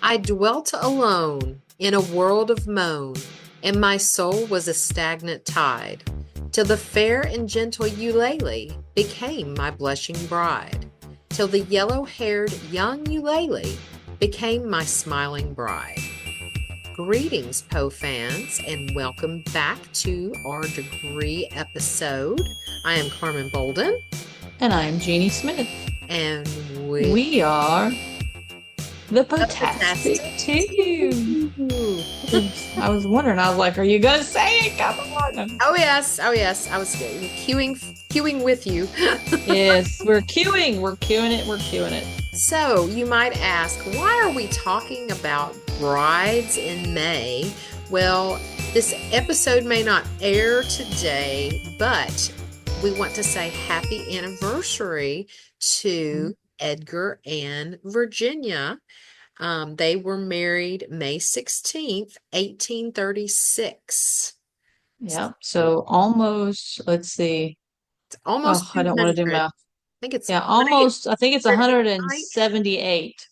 I dwelt alone in a world of moan, and my soul was a stagnant tide, till the fair and gentle Eulalie became my blushing bride, till the yellow-haired young Eulalie became my smiling bride. Greetings, Poe fans, and welcome back to our degree episode. I am Carmen Bolden. And I'm Jeannie Smith. And we are the Potastic Potastic Two. I was wondering, I was like, are you going to say it? Come on. Oh, yes. I was queuing with you. Yes, we're queuing. We're queuing it. So, you might ask, why are we talking about brides in May? Well, this episode may not air today, but we want to say happy anniversary to Edgar and Virginia. They were married May 16th, 1836. Yeah. So almost, let's see. It's almost I don't want to do 200. math. I think it's Yeah, almost. I think it's 189. 178.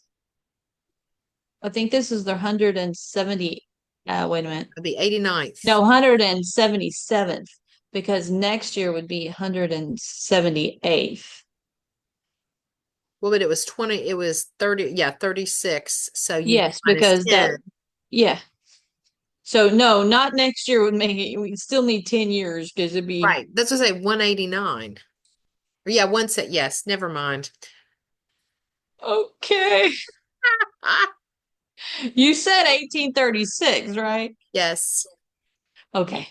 I think this is their 170. Wait a minute. The 89th. No, 177th, because next year would be 178th. Well, but it was 30, 36. So you Yes, minus because 10. yeah. So no, not next year would make it. We still need 10 years because it'd be Right. That's what I say, 189. Yeah, one set. Yes, never mind. okay. You said 1836, right? Yes. Okay.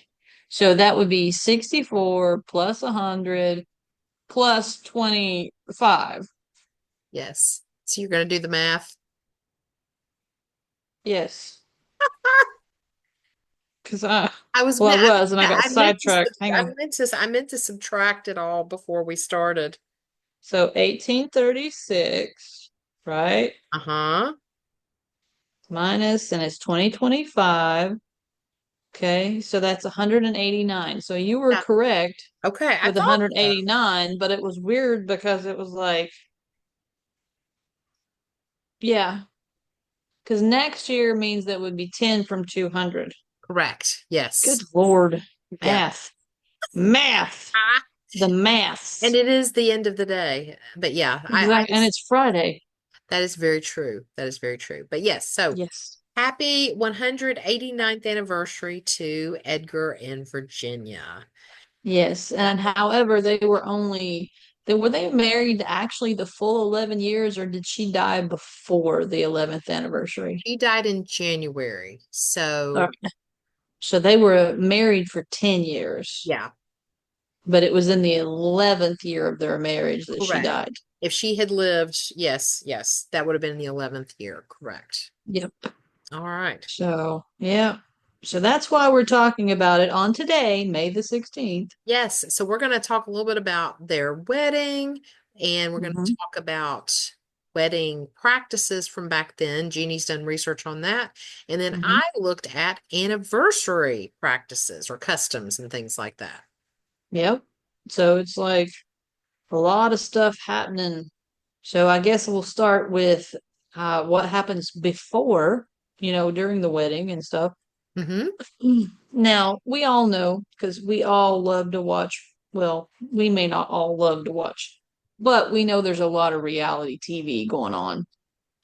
So that would be 64 plus 100 plus 25. Yes. So you're going to do the math. Yes. Because I was, well, I me- was, and I got I meant to, sidetracked. Hang on. I meant to subtract it all before we started. So 1836, right? Uh-huh. Minus, and it's 2025. Okay, so that's 189. So you were Yeah. correct Okay, I with thought so. 189, but it was weird because it was like, yeah, because next year means that would be 10 from 200. Correct. Yes. Good Lord. Yeah. Math. Math. Ah, The maths. and it is the end of the day. But yeah, I Exactly. And it's Friday. that is very true. That is very true. But yes, so Yes. happy 189th anniversary to Edgar and Virginia. Yes. And however, were they married actually the full 11 years, or did she die before the 11th anniversary? He died in January. So, So they were married for 10 years, yeah, but it was in the 11th year of their marriage that she correct. died. If she had lived, yes, that would have been the 11th year. Correct. Yep. All right. So, yeah. So that's why we're talking about it on today, May the 16th. Yes. So we're going to talk a little bit about their wedding, and we're going to Mhm. talk about wedding practices from back then. Jeannie's done research on that. And then Mhm. I looked at anniversary practices or customs and things like that. Yep. So it's like a lot of stuff happening. So I guess we'll start with what happens before, during the wedding and stuff. Mm-hmm. Now, we all know because we all love to watch. Well, we may not all love to watch, but we know there's a lot of reality TV going on.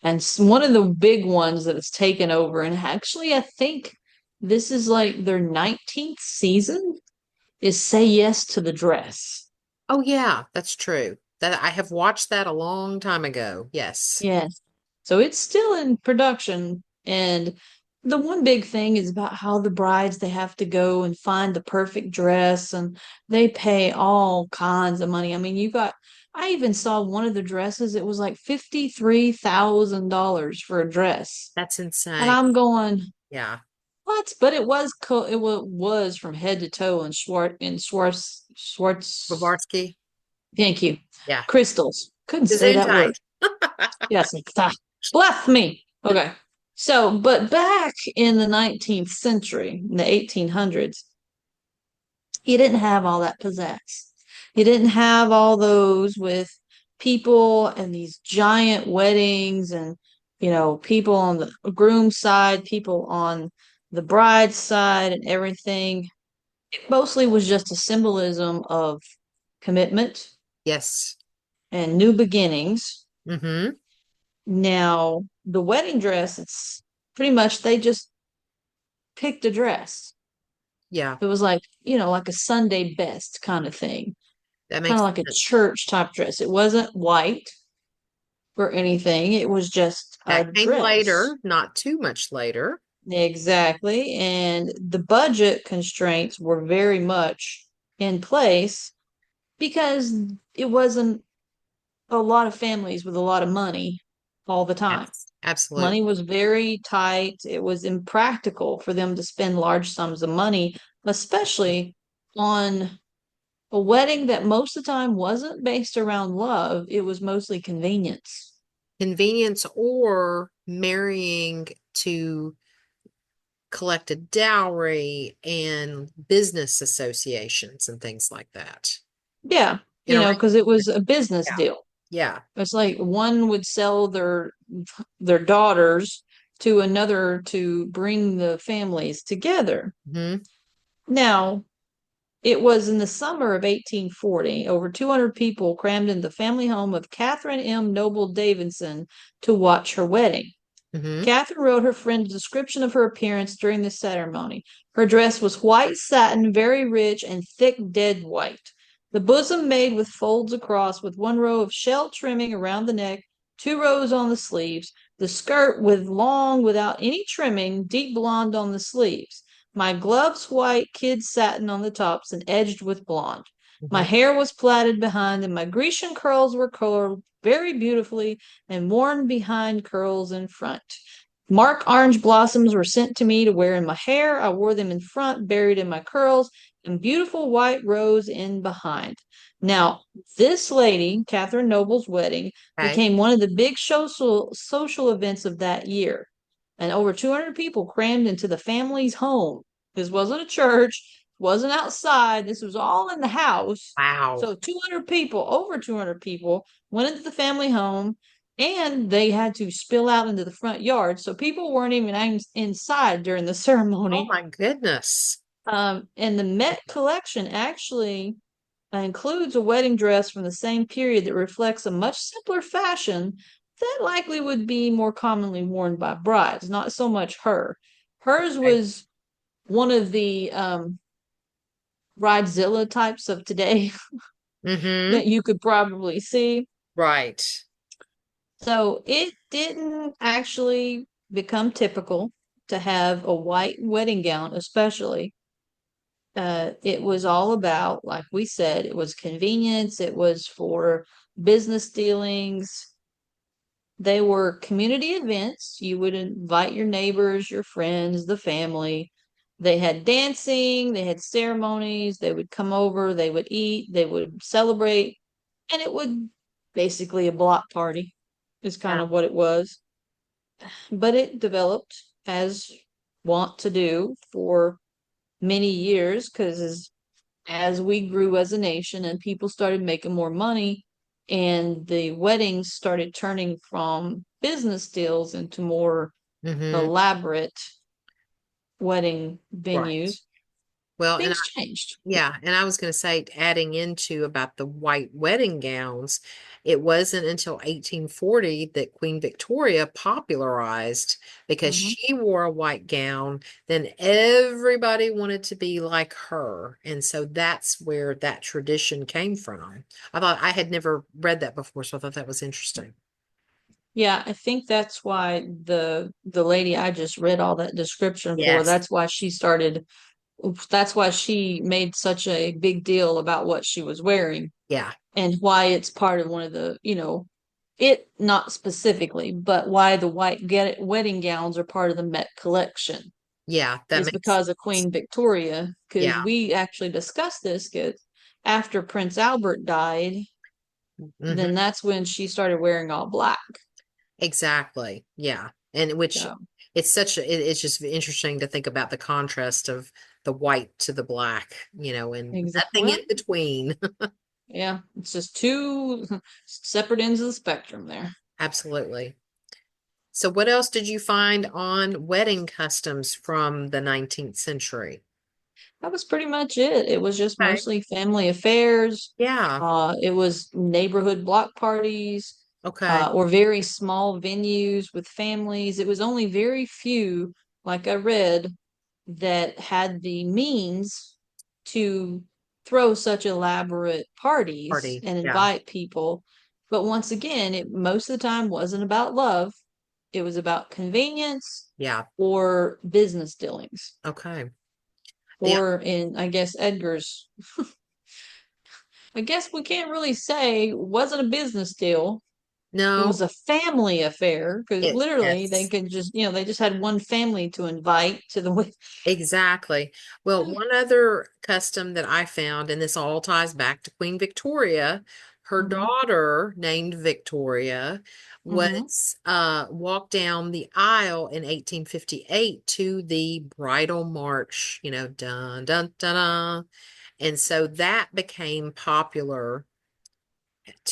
And one of the big ones that has taken over, and actually, I think this is like their 19th season, is Say Yes to the Dress. Oh, yeah, that's true. That I have watched that a long time ago. Yes. Yes. So it's still in production. And the one big thing is about how the brides, they have to go and find the perfect dress, and they pay all kinds of money. I mean, I even saw one of the dresses, it was like $53,000 for a dress. That's And insane. I'm going, Yeah. what? But it was cool. It was from head to toe in Schwartz. Bavarsky. Thank you. Yeah. Crystals. Couldn't say that word. Gesundheit. Yes, bless me. Okay. So, but back in the 19th century, in the 1800s, you didn't have all that pizzazz. You didn't have all those with people and these giant weddings and people on the groom side, people on the bride's side, and everything. It mostly was just a symbolism of commitment Yes. and new beginnings. Mm-hmm. Now, the wedding dress, it's pretty much they just picked a dress. Yeah. It was like a Sunday best kind of thing, That kind of makes like a sense. church type dress. It wasn't white or anything, it was just a That came dress. later, not too much later. Exactly. And the budget constraints were very much in place because it wasn't a lot of families with a lot of money all the time. Yes, absolutely. Money was very tight. It was impractical for them to spend large sums of money, especially on a wedding that most of the time wasn't based around love. It was mostly convenience. Convenience or marrying to collect a dowry and business associations and things like that. Yeah, In a because it was a business yeah. deal. Yeah. It's like one would sell their daughters to another to bring the families together. Hmm. Now, it was in the summer of 1840, over 200 people crammed in the family home of Catherine M. Noble Davidson to watch her wedding. Hmm. Catherine wrote her friend a description of her appearance during the ceremony. Her dress was white satin, very rich and thick dead white. The bosom made with folds across, with one row of shell trimming around the neck, two rows on the sleeves. The skirt with long, without any trimming, deep blonde on the sleeves. My gloves white, kid satin on the tops and edged with blonde. My Hmm. hair was plaited behind, and my Grecian curls were curled very beautifully and worn behind curls in front. Mark orange blossoms were sent to me to wear in my hair. I wore them in front, buried in my curls, and beautiful white rose in behind. Now, this lady, Catherine Noble's wedding, Okay. became one of the big social events of that year. And over 200 people crammed into the family's home. This wasn't a church, wasn't outside. This was all in the house. Wow. So 200 people, over 200 people, went into the family home and they had to spill out into the front yard. So people weren't even inside during the Oh ceremony. my goodness. And the Met collection actually includes a wedding dress from the same period that reflects a much simpler fashion that likely would be more commonly worn by brides, not so much her. Hers Okay. was one of the bridezilla types of today Mm-hmm. that you could probably see. Right. So it didn't actually become typical to have a white wedding gown, especially. It was all about, like we said, it was convenience, it was for business dealings. They were community events. You would invite your neighbors, your friends, the family. They had dancing, they had ceremonies, they would come over, they would eat, they would celebrate, and it would basically a block party is kind Yeah. of what it was. But it developed as want to do for many years because as we grew as a nation and people started making more money and the weddings started turning from business deals into more Mm-hmm. elaborate wedding Right. venues, Well, and things changed. yeah, and I was going to say, adding into about the white wedding gowns, it wasn't until 1840 that Queen Victoria popularized because Mhm. she wore a white gown, then everybody wanted to be like her. And so that's where that tradition came from. I had never read that before, so I thought that was interesting. Yeah, I think that's why the lady I just read all that description for, Yes. that's why she made such a big deal about what she was wearing Yeah. and why it's part of one of it not specifically, but why the wedding gowns are part of the Met collection Yeah, that is makes because of sense. Queen Victoria. Because Yeah. we actually discussed this, because after Prince Albert died, Hmm. then that's when she started wearing all black. Exactly. Yeah. And which So, it's just interesting to think about the contrast of the white to the black, and nothing in well, between. yeah, it's just two separate ends of the spectrum there. Absolutely. So what else did you find on wedding customs from the 19th century? That was pretty much it. It was just Okay. mostly family affairs. Yeah. It was neighborhood block parties, Okay. or very small venues with families. It was only very few, like I read, that had the means to throw such elaborate parties Party. and Yeah. invite people. But once again, it most of the time wasn't about love. It was about convenience Yeah. or business dealings. Okay. The Or in, I guess, Edgar's, I guess we can't really say it wasn't a business deal. It no, was a family affair because it literally they yes. could just, they just had one family to invite to the wedding. Exactly. Well, one other custom that I found, and this all ties back to Queen Victoria, her Mm-hmm. daughter, named Victoria, Mm-hmm. was walked down the aisle in 1858 to the bridal march, dun dun dun dun. And so that became popular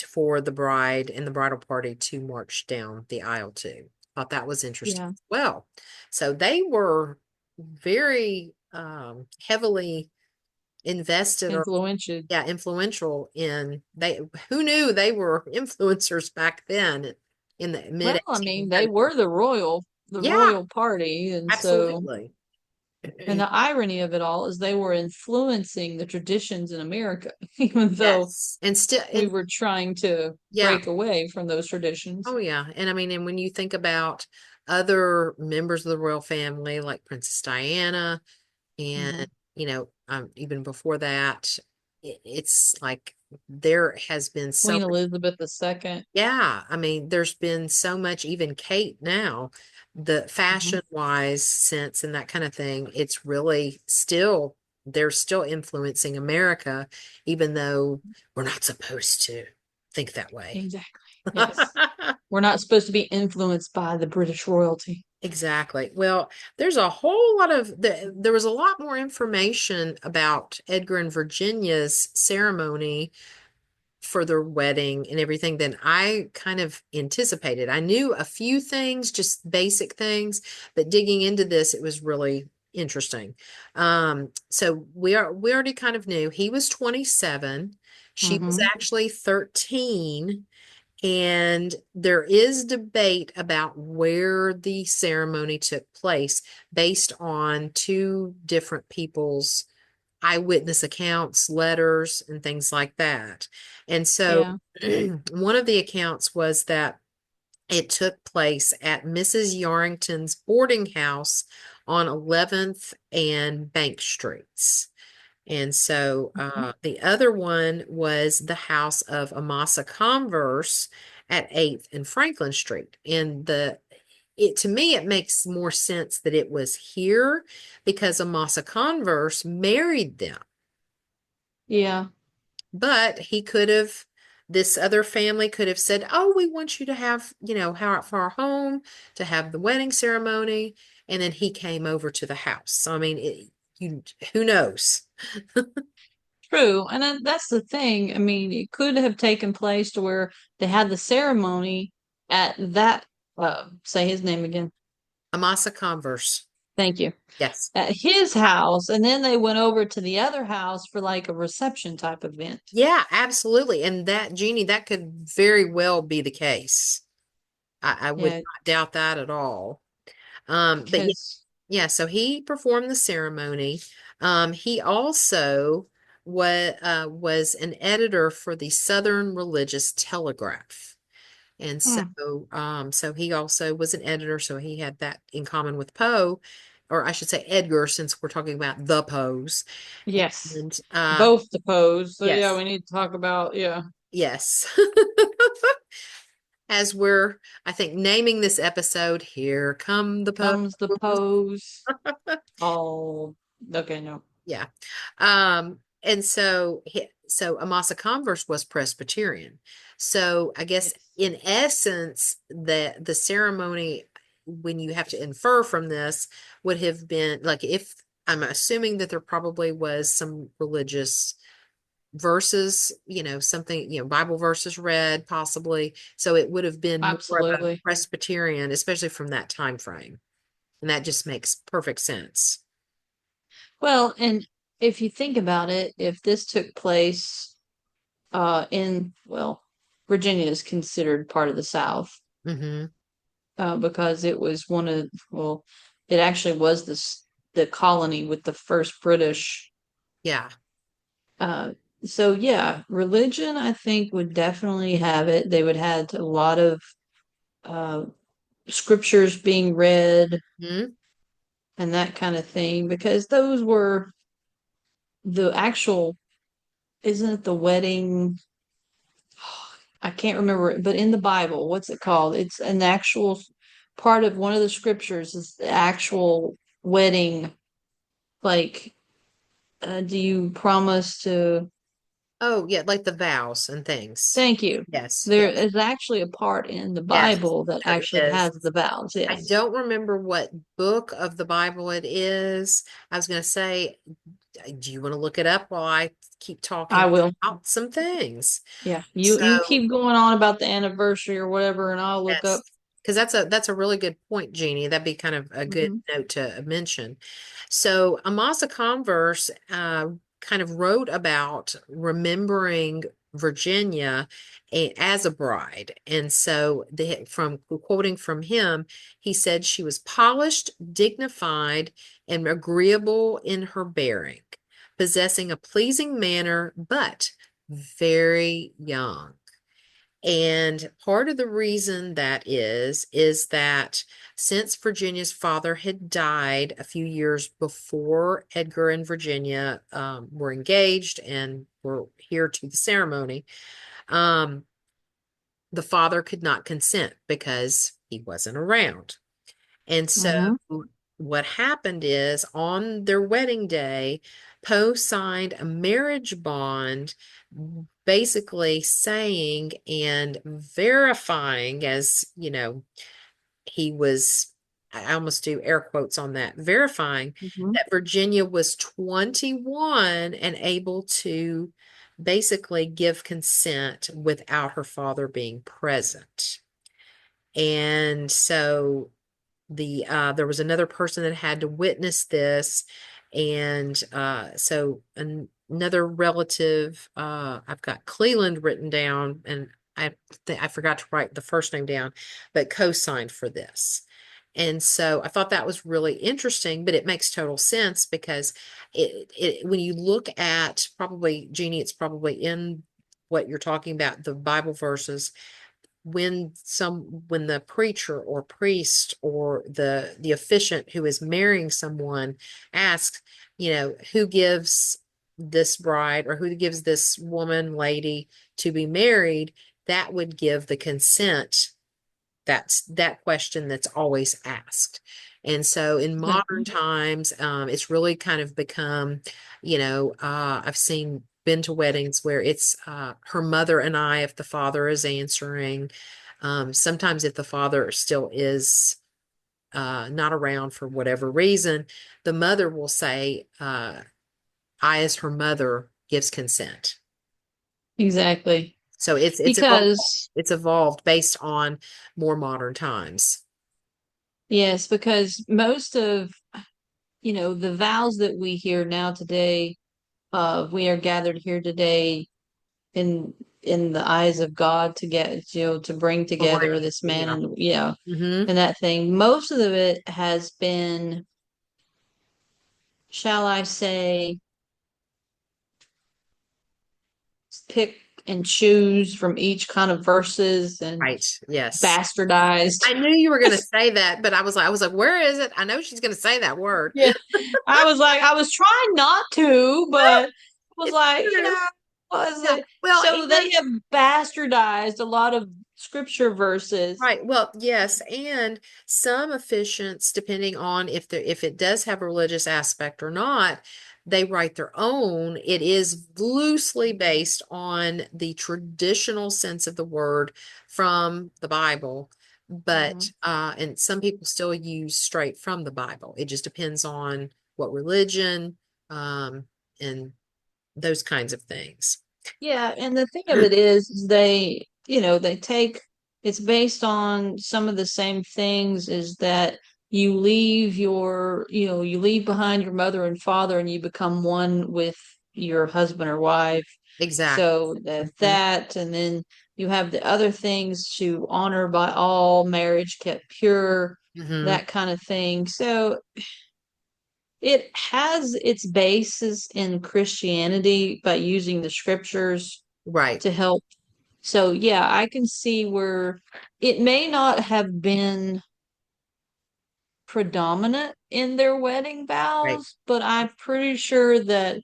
for the bride and the bridal party to march down the aisle to. Thought that was interesting Yeah. as well. So they were very heavily invested or Influential. yeah, influential in they who knew they were influencers back then in the mid Well, I mean, they 1800s. were the Yeah, royal party, and so, absolutely. and the irony of it all is they were influencing the traditions in America, even though Yes. And still we and were trying to yeah. break away from those traditions. Oh yeah. And I mean, and when you think about other members of the royal family like Princess Diana Hmm. and even before that, it's like there has been so Queen much. Elizabeth II. Yeah, I mean, there's been so much, even Kate now, the Hmm. fashion wise sense and that kind of thing. It's really still, they're still influencing America, even though we're not supposed to think that way. Exactly. Yes. We're not supposed to be influenced by the British royalty. Exactly. Well, there's a whole lot of there was a lot more information about Edgar and Virginia's ceremony for their wedding and everything than I kind of anticipated. I knew a few things, just basic things, but digging into this, it was really interesting. So we already kind of knew he was 27. She was Hmm. actually 13. And there is debate about where the ceremony took place based on two different people's eyewitness accounts, letters, and things like that. And so Yeah. one of the accounts was that it took place at Mrs. Yarrington's boarding house on 11th and Bank Streets. And so Mhm. the other one was the house of Amasa Converse at 8th and Franklin Street. And it to me it makes more sense that it was here because Amasa Converse married them. Yeah. But he could have this other family could have said, "Oh, we want you to have, how for our home to have the wedding ceremony." And then he came over to the house. So I mean, who knows? True. And then that's the thing. I mean, it could have taken place to where they had the ceremony at that, say his name again. Amasa Converse. Thank you. Yes. At his house, and then they went over to the other house for like a reception type event. Yeah, absolutely. And that, Jeannie, that could very well be the case. I would Yeah, not doubt that at all. But yeah, because, yeah, so he performed the ceremony. He also was an editor for the Southern Religious Telegraph. And so, hmm, so he also was an editor, so he had that in common with Poe, or I should say Edgar, since we're talking about the Poes. yes, And both the pose. So yeah, yes, we need to talk about, yeah, yes. As we're, I think, naming this episode, Here Come the comes the Poes. pose. Oh, okay, no. Yeah. And so so Amasa Converse was Presbyterian. So I guess Yes. in essence, the ceremony, when you have to infer from this, would have been like if I'm assuming that there probably was some religious verses, something, Bible verses read possibly. So it would have been more of a Absolutely. Presbyterian, especially from that time frame. And that just makes perfect sense. Well, and if you think about it, if this took place in, well, Virginia is considered part of the South, Mm-hmm. because it was well, it actually was the colony with the first British. Yeah. Uh, so yeah, religion I think would definitely have it. They would have a lot of uh, scriptures being read Mm-hmm. and that kind of thing because those were the actual, isn't it the wedding? I can't remember it, but in the Bible, what's it called? It's an actual part of one of the scriptures is the actual wedding. Like, do you promise to? Oh, yeah, like the vows and things. Thank you. Yes, There yes, is actually a part in the yes, Bible that there actually is. has the vows. I Yes, don't remember what book of the Bible it is. I was going to say, do you want to look it up while I keep I talking will. about some things? Yeah, you So, keep going on about the anniversary or whatever, and I'll look up. yes, because that's a really good point, Jeannie. That'd be kind of a good Mhm. note to mention. So Amasa Converse kind of wrote about remembering Virginia as a bride, and so from quoting from him, he said she was polished, dignified, and agreeable in her bearing, possessing a pleasing manner, but very young. And part of the reason that is that since Virginia's father had died a few years before Edgar and Virginia were engaged and were here to the ceremony, um, the father could not consent because he wasn't around. And so Mhm. what happened is on their wedding day, Poe signed a marriage bond, basically saying and verifying, as he was, I almost do air quotes on that, verifying Mhm. that Virginia was 21 and able to basically give consent without her father being present. And so there was another person that had to witness this, and so another relative, I've got Cleland written down, and I forgot to write the first name down, but co-signed for this. And so I thought that was really interesting, but it makes total sense because when you look at, probably, Jeannie, it's probably in what you're talking about, the Bible verses, when the preacher or priest or the officiant who is marrying someone asks, who gives this bride or who gives this woman, lady, to be married, that would give the consent. That's that question that's always asked. And so in modern Exactly. times, it's really kind of become, I've been to weddings where it's her mother and I, if the father is answering. Sometimes if the father still is not around for whatever reason, the mother will say, I, as her mother, gives consent. Exactly. So it's evolved. Because It's evolved based on more modern times. yes, because most of the vows that we hear now today, we are gathered here today in the eyes of God to get to bring together Right. this man Yeah. and yeah, Mm-hmm. and that thing. Most of it has been, shall I say, pick and choose from each kind of verses and Right. Yes. bastardized. I knew you were going to say that, but I was like, where is it? I know she's going to say that word. Yeah, I was like, I was trying not to, but was It's like, true. was Yeah. it? Well, So they have bastardized a lot of scripture verses. right. Well, yes, and some officiants, depending on if it does have a religious aspect or not, they write their own. It is loosely based on the traditional sense of the word from the Bible, but Mhm. and some people still use straight from the Bible. It just depends on what religion, and those kinds of things. Yeah, and the thing of it is they take it's based on some of the same things is that you leave behind your mother and father and you become one with your husband or wife. Exactly. So Hmm. that and then you have the other things to honor by all, marriage kept pure, Hmm. that kind of thing. So it has its basis in Christianity by using the scriptures Right. to help. So yeah, I can see where it may not have been predominant in their wedding Right. vows, but I'm pretty sure that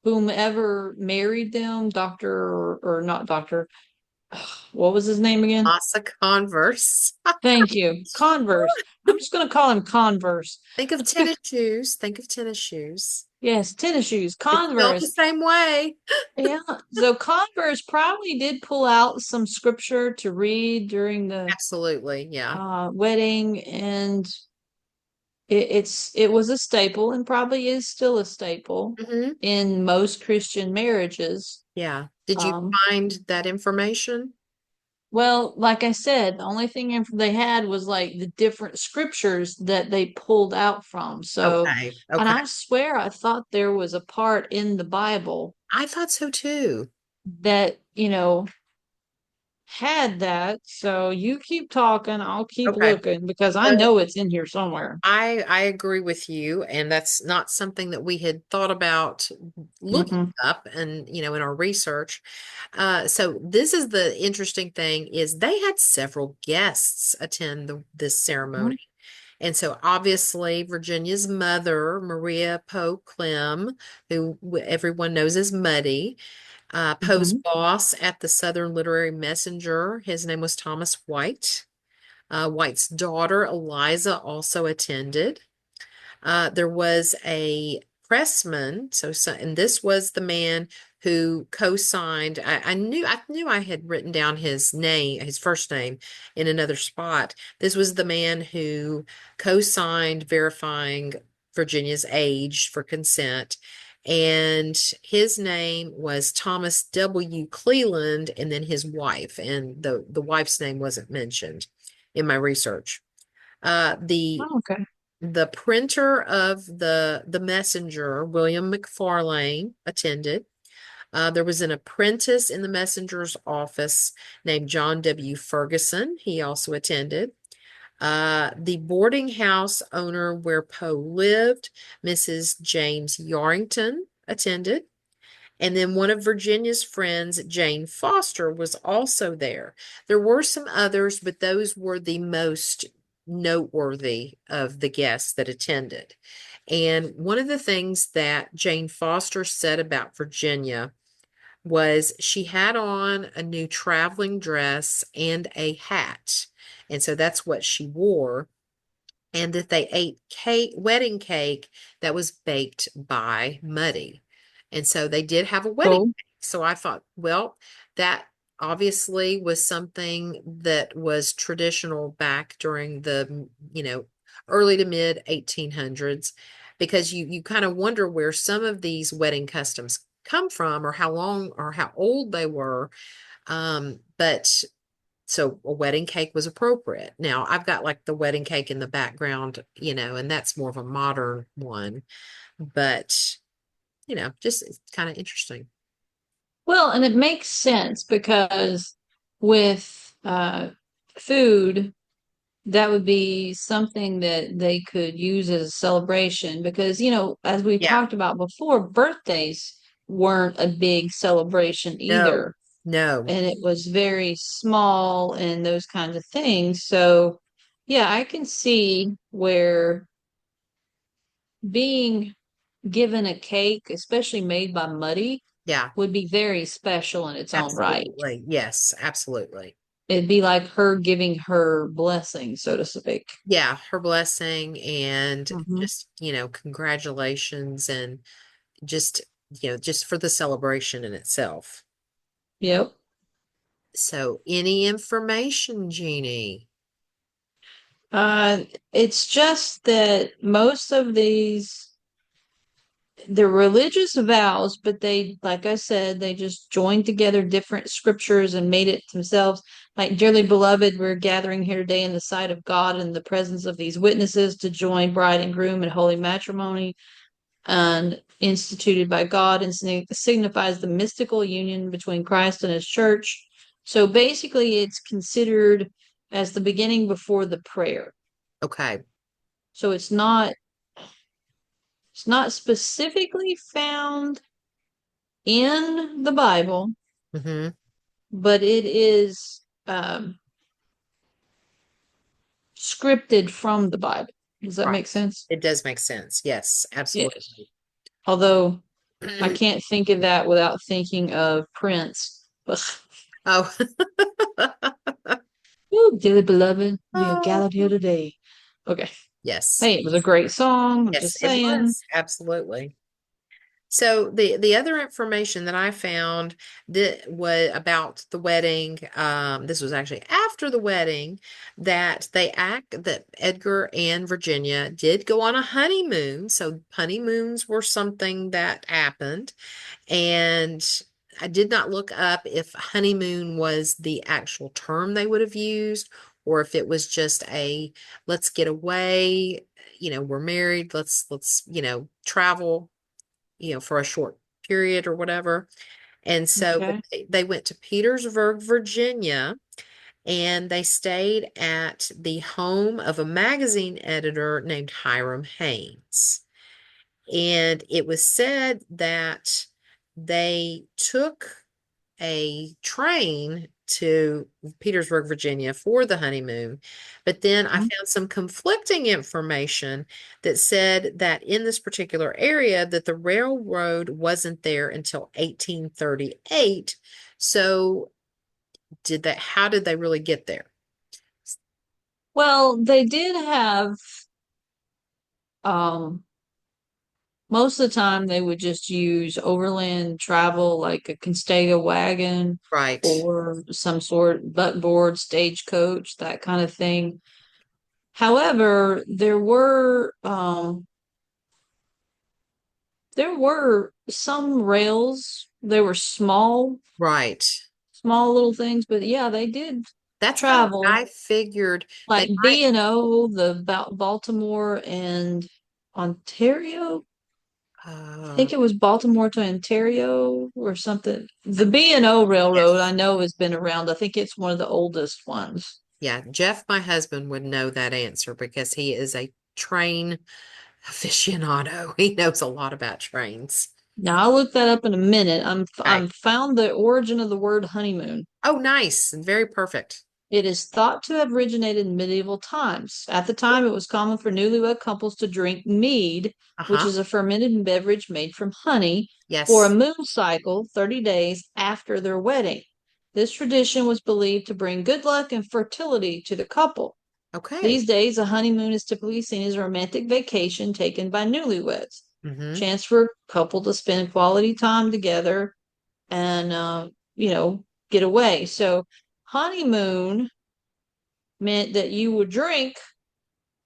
whomever married them, doctor or not doctor, what was his name again? Asa Converse. Thank you. Converse. I'm just going to call him Converse. Think of tennis shoes. Think of tennis shoes. Yes, tennis shoes, It's spelled the Converse. same way. Yeah, so Converse probably did pull out some scripture to read during the Absolutely. Yeah. wedding, and it was a staple and probably is still a staple Hmm. in most Christian marriages. Yeah. Did you Um, find that information? well, like I said, the only thing they had was like the different scriptures that they pulled out from. So, Okay. and Okay. I swear I thought there was a part in the Bible I thought so too. that, had that. So you keep talking, I'll keep Okay. looking because I Well, know it's in here somewhere. I agree with you, and that's not something that we had thought about looking Hmm. up and in our research. So this is the interesting thing is they had several guests attend this ceremony. And so obviously Virginia's mother, Maria Poe Clem, who everyone knows as Muddy, Poe's Hmm. boss at the Southern Literary Messenger, his name was Thomas White. White's daughter, Eliza, also attended. There was a pressman, and this was the man who co-signed. I knew I had written down his name, his first name, in another spot. This was the man who co-signed verifying Virginia's age for consent. And his name was Thomas W. Cleland, and then his wife, and the wife's name wasn't mentioned in my research. Uh, the Oh, okay. the printer of the messenger, William McFarlane, attended. There was an apprentice in the messenger's office named John W. Ferguson. He also attended. The boarding house owner where Poe lived, Mrs. James Yarrington, attended. And then one of Virginia's friends, Jane Foster, was also there. There were some others, but those were the most noteworthy of the guests that attended. And one of the things that Jane Foster said about Virginia was she had on a new traveling dress and a hat. And so that's what she wore, and that they ate wedding cake that was baked by Muddy. And so they did have a wedding Cool. cake. So I thought, well, that obviously was something that was traditional back during the early to mid 1800s, because you kind of wonder where some of these wedding customs come from, or how long or how old they were. But so a wedding cake was appropriate. Now I've got like the wedding cake in the background, and that's more of a modern one, but just it's kind of interesting. Well, and it makes sense because with food, that would be something that they could use as a celebration because, as we Yeah. talked about before, birthdays weren't a big celebration No, either. no. And it was very small and those kinds of things. So, yeah, I can see where being given a cake, especially made by Muddy, Yeah, would be very special in its own right. absolutely. Yes, absolutely. It'd be like her giving her blessing, so to speak. Yeah, her blessing, and Hmm. just congratulations, and just for the celebration in itself. Yep. So, any information, Jeanie? It's just that most of these they're religious vows, but they, like I said, they just joined together different scriptures and made it themselves. Like, dearly beloved, we're gathering here today in the sight of God and the presence of these witnesses to join bride and groom in holy matrimony and instituted by God and signifies the mystical union between Christ and his church. So basically, it's considered as the beginning before the prayer. Okay. So it's not specifically found in the Bible, Mm-hmm. but it is scripted from the Bible. Does that make Right. sense? It does make sense. Yes, Yes. absolutely. Although I can't think of that without thinking of Prince. Oh, Oh, dearly beloved, we are oh, gathered here today. Okay. yes. Hey, it was a great song. I'm Yes, just it saying. was. Absolutely. So the other information that I found that was about the wedding, this was actually after the wedding, that Edgar and Virginia did go on a honeymoon. So honeymoons were something that happened, and I did not look up if honeymoon was the actual term they would have used, or if it was just a let's get away, we're married, let's travel for a short period or whatever. And so, but Okay. they went to Petersburg, Virginia, and they stayed at the home of a magazine editor named Hiram Haynes. And it was said that they took a train to Petersburg, Virginia for the honeymoon. But then I Mhm. found some conflicting information that said that in this particular area that the railroad wasn't there until 1838. So how did they really get there? Well, they did have um most of the time they would just use overland travel like a Constega wagon Right, or some sort buckboard, stagecoach, that kind of thing. However, there were some rails. They were right. small little things, but yeah, they did That's kind of what travel I figured like they might. B&O, the Baltimore and Ontario. I Uh, think it was Baltimore to Ontario or something. The okay. B&O Railroad I Yes. know has been around. I think it's one of the oldest ones. Yeah, Jeff, my husband, would know that answer because he is a train aficionado. He knows a lot about trains. Now I'll look that up in a minute. I'm Okay. found the origin of the word honeymoon. Oh, nice. Very perfect. It is thought to have originated in medieval times. At the time, it was common for newlywed couples to drink mead, which Uh-huh. is a fermented beverage made from honey, for a Yes. moon cycle 30 days after their wedding. This tradition was believed to bring good luck and fertility to the couple. Okay. These days, a honeymoon is typically seen as a romantic vacation taken by newlyweds, Mm-hmm. chance for a couple to spend quality time together and get away. So honeymoon meant that you would drink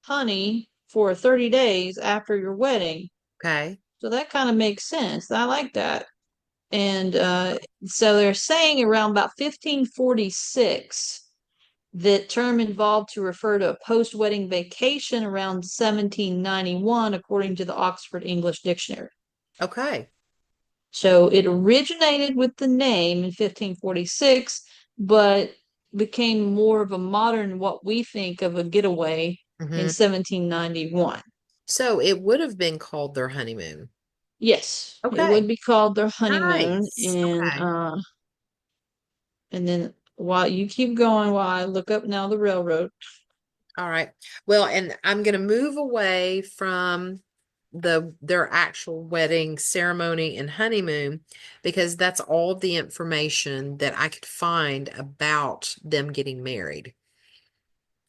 honey for 30 days after your wedding. Okay. So that kind of makes sense. I like that. And so they're saying around about 1546 that term involved to refer to a post-wedding vacation around 1791, according to the Oxford English Dictionary. Okay. So it originated with the name in 1546, but became more of a modern, what we think of a getaway in Mm-hmm. 1791. So it would have been called their honeymoon. Yes, it would Okay. be called their honeymoon, Nice. Okay. and then while you keep going, while I look up now the railroad. All right. Well, and I'm going to move away from their actual wedding ceremony and honeymoon because that's all of the information that I could find about them getting married.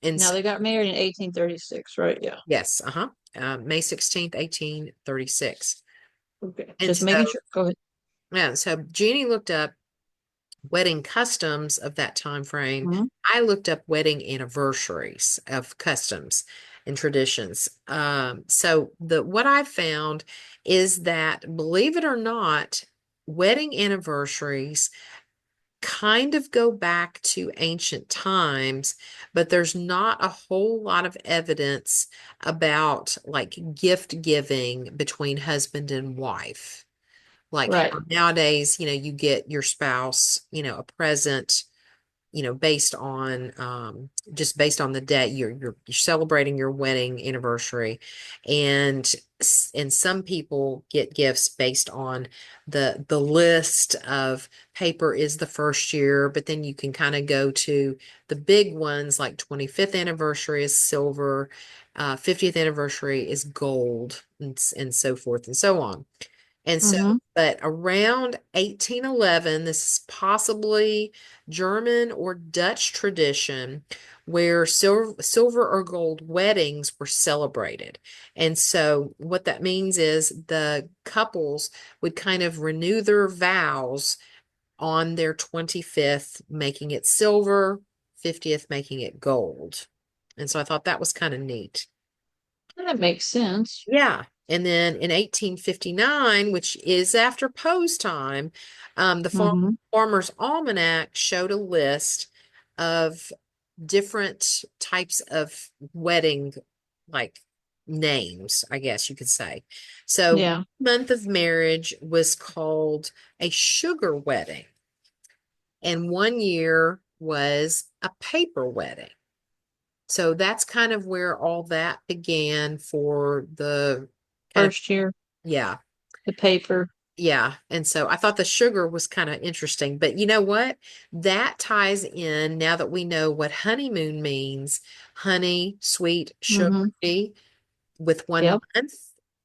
And Now so, they got married in 1836, right? Yeah. yes, uh-huh. May 16th, 1836. Okay. And Just making so, sure. Go ahead. yeah, so Jeannie looked up wedding customs of that time frame. Mhm. I looked up wedding anniversaries of customs. and traditions. So the what I found is that, believe it or not, wedding anniversaries kind of go back to ancient times, but there's not a whole lot of evidence about like gift giving between husband and wife. Like Right. how nowadays, you get your spouse, a present, based on just based on the day you're celebrating your wedding anniversary, and and some people get gifts based on the list of paper is the first year, but then you can kind of go to the big ones like 25th anniversary is silver, 50th anniversary is gold, and so forth and so on. And so, Mm-hmm. but around 1811, this is possibly German or Dutch tradition where silver or gold weddings were celebrated. And so, what that means is the couples would kind of renew their vows on their 25th, making it silver, 50th, making it gold. And so, I thought that was kind of neat. That makes sense. Yeah. And then in 1859, which is after Poe's time, the Mm-hmm. Farmer's Almanac showed a list of different types of wedding, like names, I guess you could say. So, Yeah. month of marriage was called a sugar wedding, and 1 year was a paper wedding. So that's kind of where all that began for the kind of, First year, yeah, the paper. yeah. And so I thought the sugar was kind of interesting. But you know what? That ties in now that we know what honeymoon means: honey, sweet, Mm-hmm. sugary, with one Yep. month,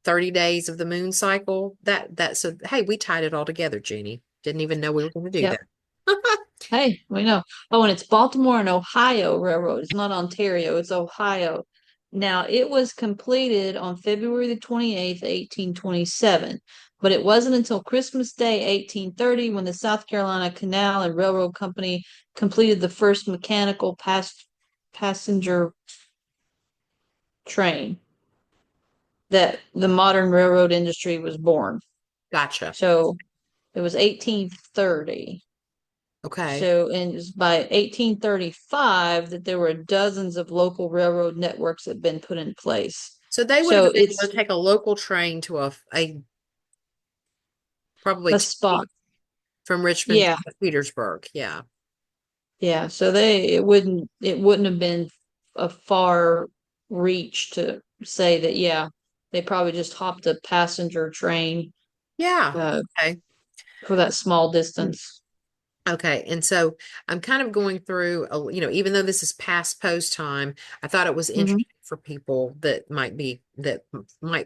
30 days of the moon cycle. So hey, we tied it all together, Jeannie. Didn't even know we were going to do Yep. that. Hey, we know. Oh, and it's Baltimore and Ohio Railroad. It's not Ontario, it's Ohio. Now, it was completed on February the 28th, 1827, but it wasn't until Christmas Day, 1830, when the South Carolina Canal and Railroad Company completed the first mechanical passenger train, that the modern railroad industry was born. Gotcha. So it was 1830. Okay. So, and it's by 1835 that there were dozens of local railroad networks that had been put in place. So they would So have been able it's to take a local train to a probably a spot. from Richmond Yeah, to Petersburg. Yeah. yeah. So it wouldn't have been a far reach to say that, yeah, they probably just hopped a passenger train Yeah. uh, Okay. for that small distance. Okay. And so I'm kind of going through, even though this is past post time, I thought it was Hmm. interesting for people that might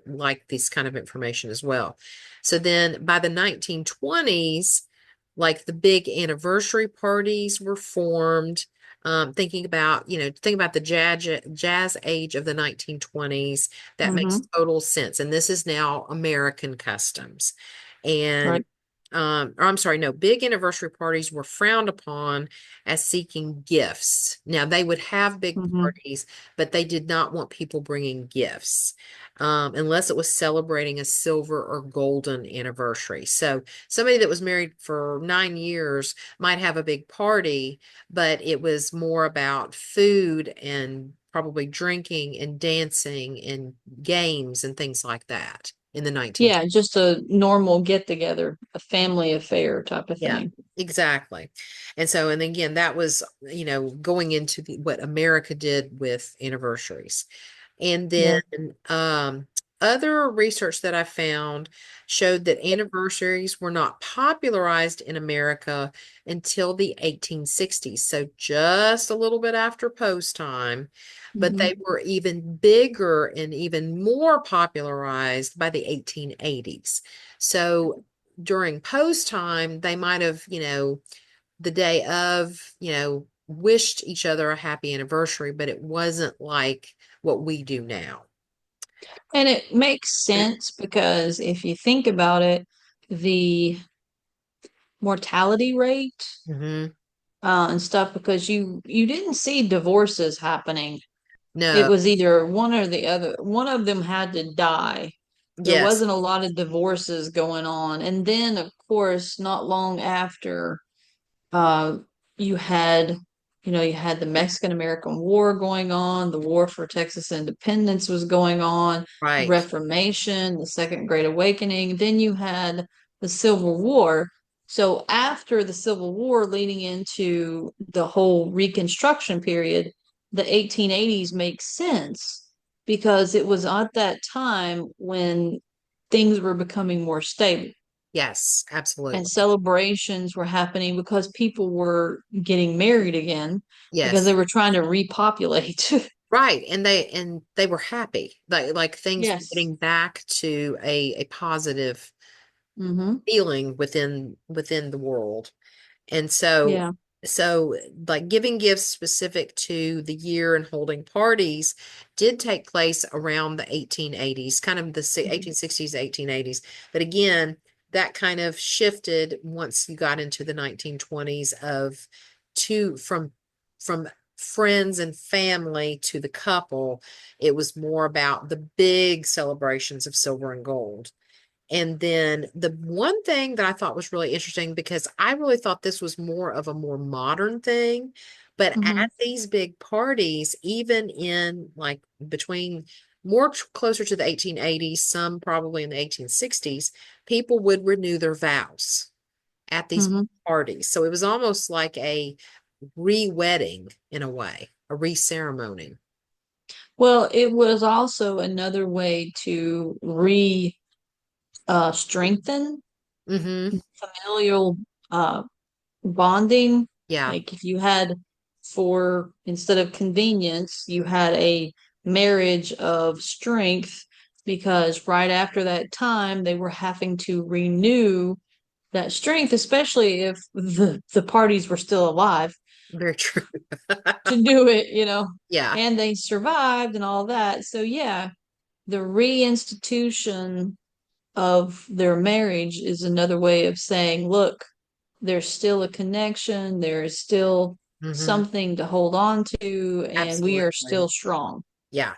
like this kind of information as well. So then by the 1920s, like the big anniversary parties were formed. Think about the jazz age of the 1920s. That makes Hmm. total sense. And this is now American customs. And Right. or I'm sorry, no, big anniversary parties were frowned upon as seeking gifts. Now, they would have big Hmm. parties, but they did not want people bringing gifts unless it was celebrating a silver or golden anniversary. So, somebody that was married for 9 years might have a big party, but it was more about food and probably drinking and dancing and games and things like that in the 1920s. Yeah, just a normal get together, a family affair type of Yeah, thing. exactly. And so, and again, that was, going into what America did with anniversaries. And then Yeah. other research that I found showed that anniversaries were not popularized in America until the 1860s. So just a little bit after post time, but Hmm. they were even bigger and even more popularized by the 1880s. So during post time, they might have, the day of, wished each other a happy anniversary, but it wasn't like what we do now. And it makes sense because if you think about it, the mortality rate Hmm. and stuff, because you didn't see divorces happening It No. was either one or the other. One of them had to die. There Yes. wasn't a lot of divorces going on. And then, of course, not long after, uh, you had, you had the Mexican American War going on, the War for Texas independence was going on, the Right. Reformation, the Second Great Awakening. Then you had the Civil War. So after the Civil War, leading into the whole Reconstruction period, the 1880s makes sense because it was at that time when things were becoming more stable Yes, and absolutely. celebrations were happening because people were getting married again because they Yes. were trying to repopulate. Right. And they were happy. Like things were Yes. getting back to a positive Mm-hmm. feeling within the world. And so Yeah. so like giving gifts specific to the year and holding parties did take place around the 1880s, kind of the Mm-hmm. 1860s, 1880s. But again, that kind of shifted once you got into the 1920s of to from friends and family to the couple. It was more about the big celebrations of silver and gold. And then the one thing that I thought was really interesting, because I really thought this was more of a more modern thing, but Mm-hmm. at these big parties, even in like between more closer to the 1880s, some probably in the 1860s, people would renew their vows at these Mm-hmm. parties. So it was almost like a re-wedding in a way, a re-ceremony. Well, it was also another way to re strengthen Mm-hmm. familial uh bonding. Yeah, Like if you had, for instead of convenience, you had a marriage of strength because right after that time they were having to renew that strength, especially if the parties were still alive very true. to do it, Yeah. and they survived and all that. So yeah, the reinstitution of their marriage is another way of saying, look, there's still a connection, there is still Mm-hmm. something to hold on to, and we are Absolutely. still strong. Yeah.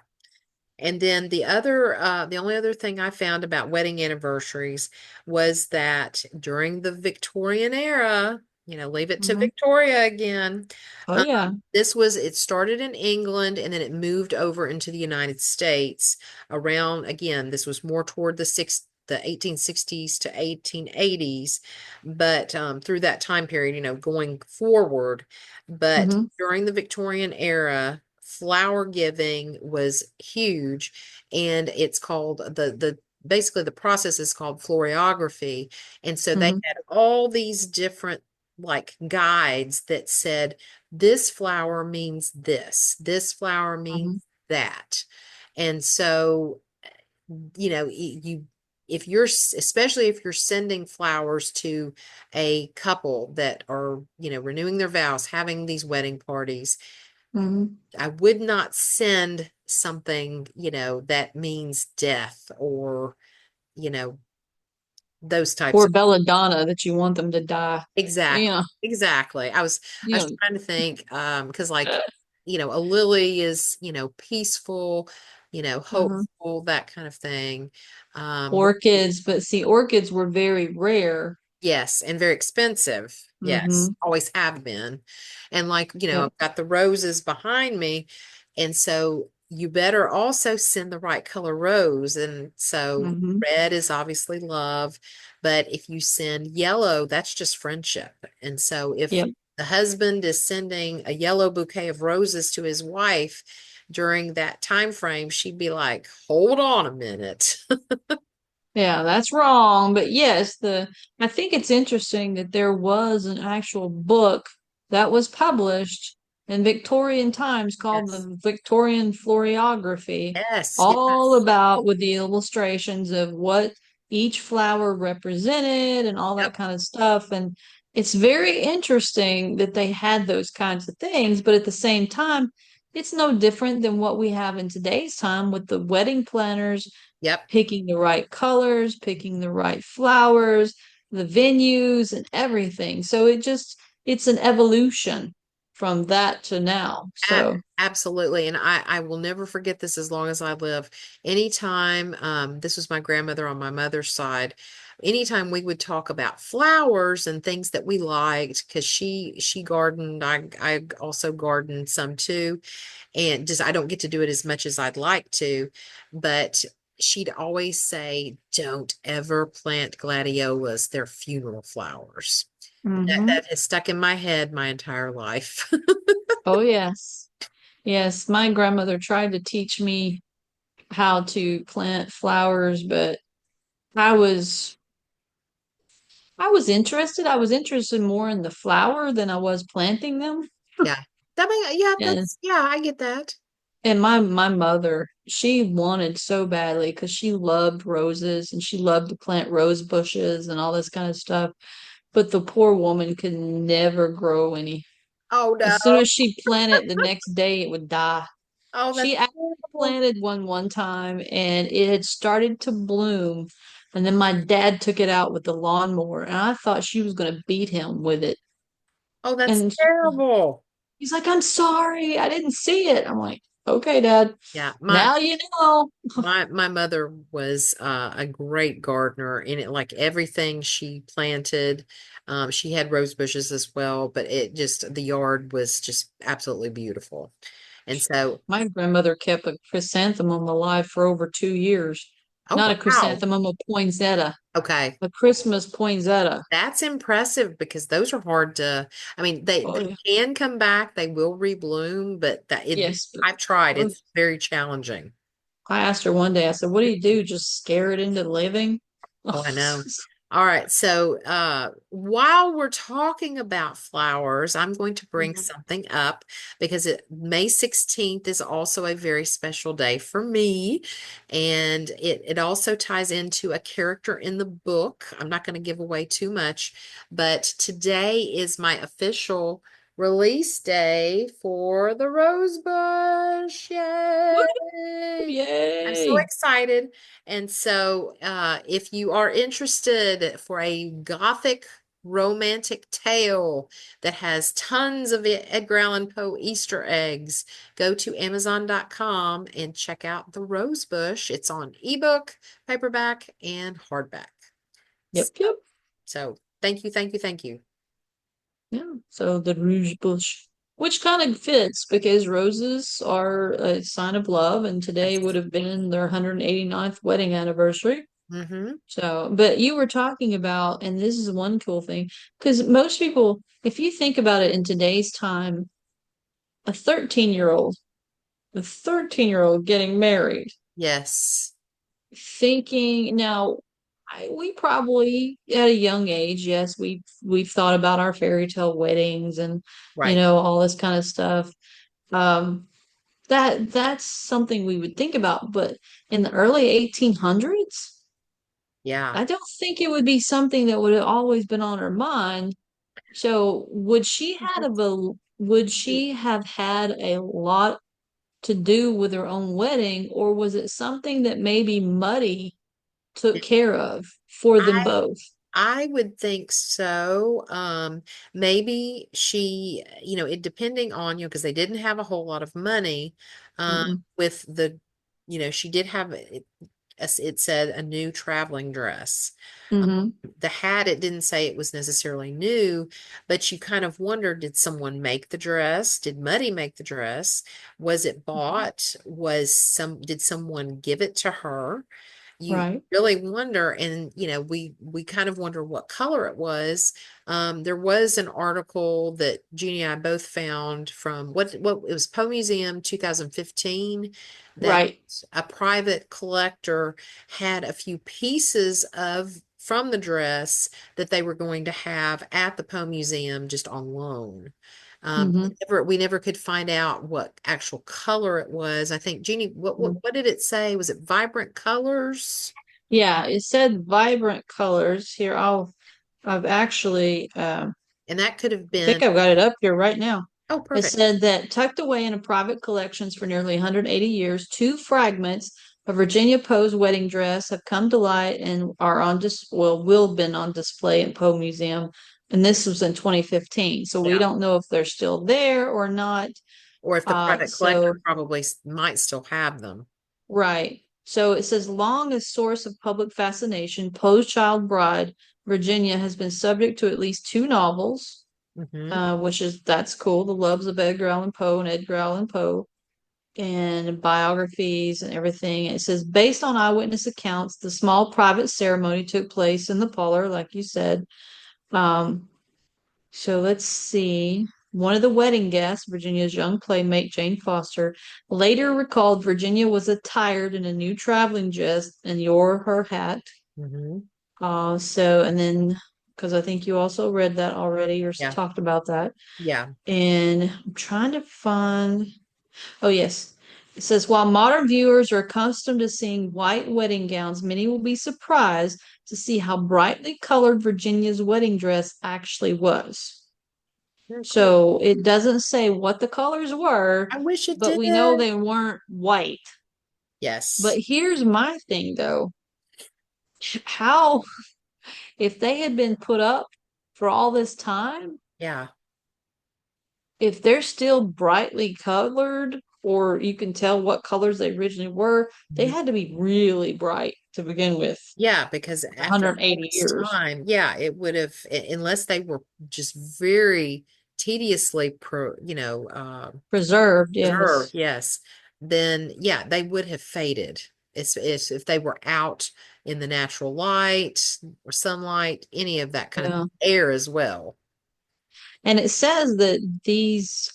And then the only other thing I found about wedding anniversaries was that during the Victorian era, leave it to Hmm. Victoria again. Oh yeah. It started in England and then it moved over into the United States around, again, this was more toward the 1860s to 1880s, but through that time period, going forward. But Hmm. during the Victorian era, flower giving was huge, and it's called the basically the process is called florography. And so they Hmm. had all these different like guides that said this flower means this flower means Hmm. that. And so you if you're especially if you're sending flowers to a couple that are renewing their vows, having these wedding parties, Hmm. I would not send something that means death, or you know those types Or of. belladonna that you want them to die. Exactly. Yeah. Exactly. I was You trying to think, because like, a lily is, peaceful, know. hopeful, that kind of thing. Um, Orchids, but see, orchids were very rare. yes, and very expensive. Yes, Hmm. always have been. And like, Yep. I've got the roses behind me, and so you better also send the right color rose. And so Hmm. red is obviously love, but if you send yellow, that's just friendship. And so if Yep. the husband is sending a yellow bouquet of roses to his wife during that time frame, she'd be like, "Hold on a minute." Yeah, that's wrong. But yes, I think it's interesting that there was an actual book that was published in Victorian times called Yes. the Victorian Florography, Yes, all yes. about with the illustrations of what each flower represented and all that Yep, kind of stuff. And it's very interesting that they had those kinds of things, but at the same time, it's no different than what we have in today's time with the wedding planners yep. picking the right colors, picking the right flowers, the venues and everything. So it's an evolution from that to now. So, Absolutely. And I will never forget this as long as I live. Anytime, this was my grandmother on my mother's side, anytime we would talk about flowers and things that we liked, because she gardened, I also gardened some too. And just I don't get to do it as much as I'd like to, but she'd always say, "Don't ever plant gladiolas, they're funeral flowers." mhm. That has stuck in my head my entire life. Oh, yes. Yes, my grandmother tried to teach me how to plant flowers, but I was I was interested. I was interested more in the flower than I was planting them. Yeah. Yeah, And I get that. my mother, she wanted so badly because she loved roses and she loved to plant rose bushes and all this kind of stuff. But the poor woman could never grow any. Oh no. As soon as she planted, the next day it would die. Oh, that's She actually terrible. planted one time and it had started to bloom. And then my dad took it out with the lawnmower and I thought she was going to beat him with it. Oh, that's And terrible. he's like, I'm sorry, I didn't see it. I'm like, okay, Dad, Yeah, now you know. my mother was a great gardener, and it like everything she planted. She had rose bushes as well, but it just the yard was just absolutely beautiful. And so, My grandmother kept a chrysanthemum alive for over 2 years. oh Not a wow. chrysanthemum, a poinsettia, Okay. a Christmas poinsettia. That's impressive because those are hard to, I mean, Oh, they yeah. can come back, they will rebloom, but Yes, but I've tried. oh, It's very challenging. I asked her one day, I said, what do you do? Just scare it into living? Oh, I know. All right. So, while we're talking about flowers, I'm going to bring Mhm. something up because May 16th is also a very special day for me. And it also ties into a character in the book. I'm not going to give away too much, but today is my official release day for the Rosebush. Woo, Yay! I'm so yay. excited. And so, if you are interested for a gothic romantic tale that has tons of Edgar Allan Poe Easter eggs, go to Amazon.com and check out The Rosebush. It's on ebook, paperback, and hardback. Yep, So, yep. thank you, thank you, thank you. Yeah. So the rouge bush, which kind of fits because roses are a sign of love, and today would Yes. have been their 189th wedding anniversary. Mm-hmm. So, but you were talking about, and this is one cool thing, because most people, if you think about it in today's time, a 13-year-old, a 13-year-old getting married, Yes. thinking now, we probably at a young age, yes, we've thought about our fairy tale weddings and Right. all this kind of stuff. Um, that's something we would think about, but in the early 1800s, Yeah. I don't think it would be something that would have always been on her mind. So would she have had a lot to do with her own wedding, or was it something that maybe Muddy took care of for them I both? I would think so. Maybe she, it depending on because they didn't have a whole lot of money. Mm-mm. With she did have it said a new traveling dress. Um, Mm-hmm. the hat, it didn't say it was necessarily new, but you kind of wondered, did someone make the dress? Did Muddy make the dress? Was it bought? Did someone give it to her? You Right. really wonder, and we kind of wonder what color it was. There was an article that Jeannie and I both found from what it was Poe Museum 2015, that Right. a private collector had a few pieces of from the dress that they were going to have at the Poe Museum just on loan. Mm-hmm. We never could find out what actual color it was. I think Jeannie, what did it say? Was it vibrant colors? Yeah, it said vibrant colors here. I've actually, And that could have I think been, I've got it up here right now. oh, It perfect. said that tucked away in a private collections for nearly 180 years, two fragments of Virginia Poe's wedding dress have come to light and are on dis well, will been on display at Poe Museum. And this was in 2015. So we Yeah. don't know if they're still there or not. Or if the private collector So probably might still have them. right. So it says, long a source of public fascination, Poe's Child Bride, Virginia, has been subject to at least two novels, Hmm. which is that's cool. The Loves of Edgar Allan Poe and Edgar Allan Poe, and biographies and everything. It says, based on eyewitness accounts, the small private ceremony took place in the parlor, like you said. Um, so let's see. One of the wedding guests, Virginia's young playmate, Jane Foster, later recalled Virginia was attired in a new traveling dress and wore her hat. Hmm. And then, because I think you also read that already or Yeah. talked about that. Yeah. And I'm trying to find, oh, yes. It says, while modern viewers are accustomed to seeing white wedding gowns, many will be surprised to see how brightly colored Virginia's wedding dress actually was. Very cool. So it doesn't say what the colors were, I wish it but did. we know they weren't white. But Yes. here's my thing though. How, if they had been put up for all this time, Yeah. if they're still brightly colored, or you can tell what colors they originally were, they Mhm. had to be really bright to begin with. Yeah, because after all 180 this years time, yeah, it would have, unless they were just very tediously preserved, preserved, yes. yes, then yeah, they would have faded. It's if they were out in the natural light or sunlight, any of that kind of Yeah. air as well. And it says that these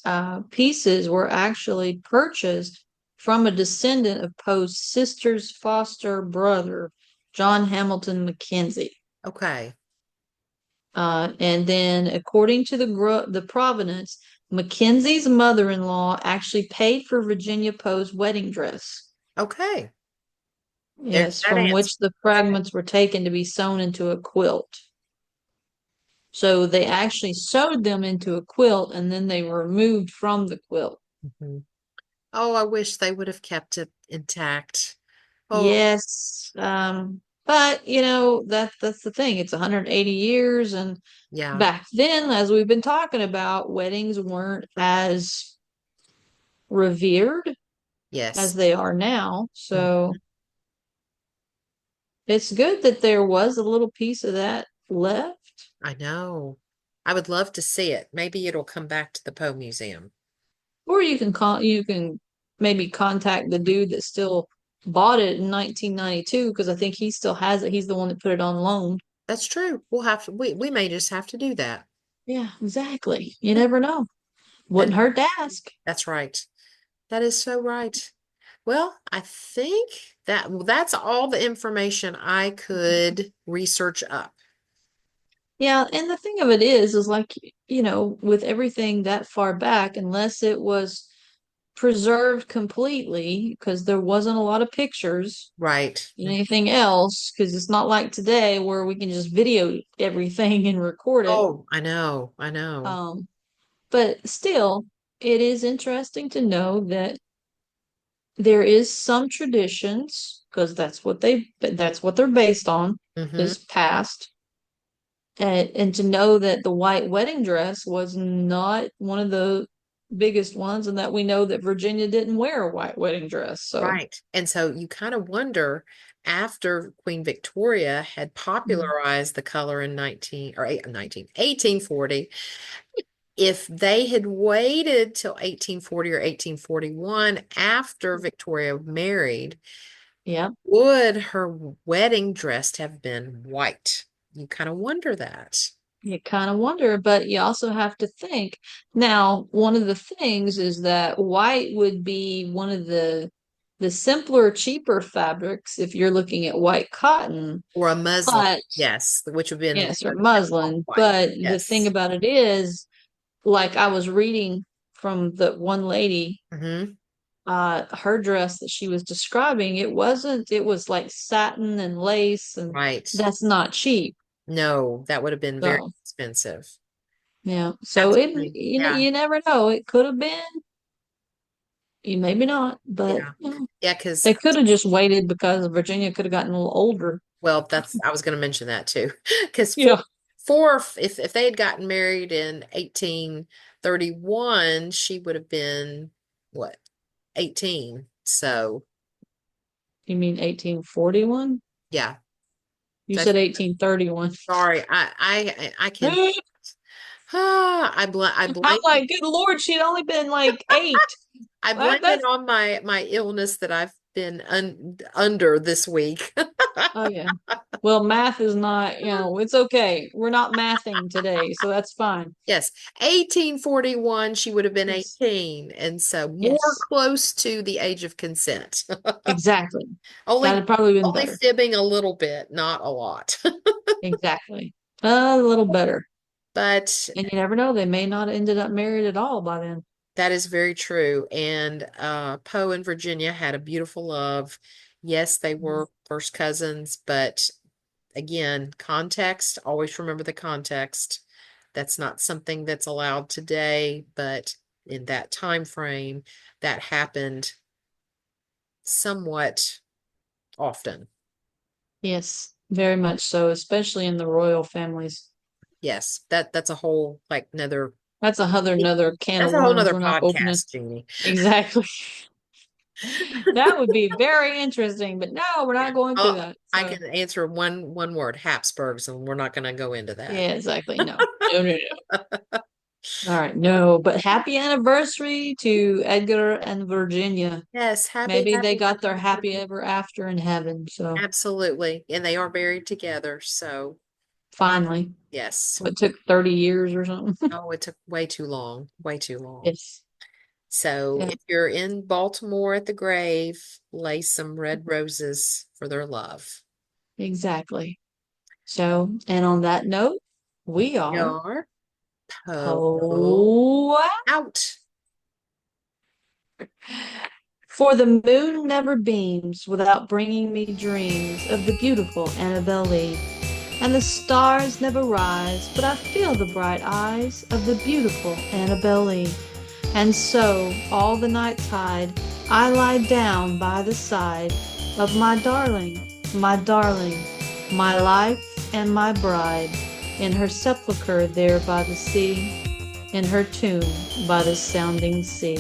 pieces were actually purchased from a descendant of Poe's sister's foster brother, John Hamilton Mackenzie. Okay. And then, according to the provenance, Mackenzie's mother-in-law actually paid for Virginia Poe's wedding dress. Okay. There's Yes, that from answer. which the Okay. fragments were taken to be sewn into a quilt. So they actually sewed them into a quilt and then they were removed from the quilt. Mhm. Oh, I wish they would have kept it intact. Oh, Yes. But that's the thing. It's 180 years, and yeah. back then, as we've been talking about, weddings weren't as revered as Yes. they are now. So Mhm. it's good that there was a little piece of that left. I know. I would love to see it. Maybe it'll come back to the Poe Museum. Or you can maybe contact the dude that still bought it in 1992, because I think he still has it. He's the one that put it on loan. That's true. We may just have to do that. Yeah, exactly. You Yeah, never know. that Wouldn't hurt to ask. that's right. That is so right. Well, I think that's all the information I could research up. Yeah, and the thing of it is like, with everything that far back, unless it was preserved completely, because there wasn't a lot of pictures Right. and anything else, because it's not like today where we can just video everything and record it. Oh, I know. I know. Um, but still, it is interesting to know that there is some traditions, because that's what they're based on, Hmm. is past. And to know that the white wedding dress was not one of the biggest ones, and that we know that Virginia didn't wear a white wedding dress. So, Right. And so you kind of wonder after Queen Victoria had mm, popularized the color in 19 or 1840, if they had waited till 1840 or 1841 after Victoria married, yeah, would her wedding dress have been white? You kind of wonder that. you kind of wonder, but you also have to think. Now, one of the things is that white would be one of the simpler, cheaper fabrics if you're looking at white cotton, Or a muslin, but yes, which would have been yes, or muslin. white. But the thing Yes. about it is, like I was reading from the one lady, Hmm. her dress that she was describing, it was like satin and lace, and Right. that's not cheap. No, that would have been very So expensive. yeah, so Absolutely. Yeah. you never know. It could have been, you maybe not, but Yeah. Yeah, because they could have just waited because Virginia could have gotten a little older. well, that's I was going to mention that too. Because Yeah. if they had gotten married in 1831, she would have been what, 18. So You mean 1841? yeah, You that's said 1831. sorry. I can I I'm blame like, good Lord, she'd only been like 8. it That's on my illness that I've been under this week. oh yeah. Well, math is not, it's okay. We're not mathing today, so that's fine. Yes, 1841, she would have been Yes. 18, and so more Yes. close to the age of consent. Exactly. Only That'd probably been only better. fibbing a little bit, not a lot. Exactly. A little better. But And you never know, they may not have ended up married at all by then. that is very true. And Poe and Virginia had a beautiful love. Yes, they Mhm. were first cousins, but again, context, always remember the context. That's not something that's allowed today, but in that time frame, that happened somewhat often. Yes, very much so, especially in the royal families. Yes, that's a whole like another That's another can that's of a whole worms nother we're not opening. podcast, Jeannie. Exactly. That would be very interesting, but no, we're Yeah. not going through that. I So, can answer one word, Habsburgs, and we're not going to go into that. yeah, exactly. No, no, no, no. All right, no, but happy anniversary to Edgar and Virginia. Yes, happy, Maybe they happy, got happy their happy anniversary. ever after in heaven. So Absolutely. And they are buried together. So, finally, yes. it took 30 years or something. Oh, it took way too long, way too long. Yes. So, Yeah, if you're in Baltimore at the grave, lay some red roses for their love. exactly. So, and on that note, we are Yar, po, Poe. out. For the moon never beams without bringing me dreams of the beautiful Annabel Lee. And the stars never rise, but I feel the bright eyes of the beautiful Annabel Lee. And so, all the night tide, I lie down by the side of my darling, my life and my bride, in her sepulchre there by the sea, in her tomb by the sounding sea.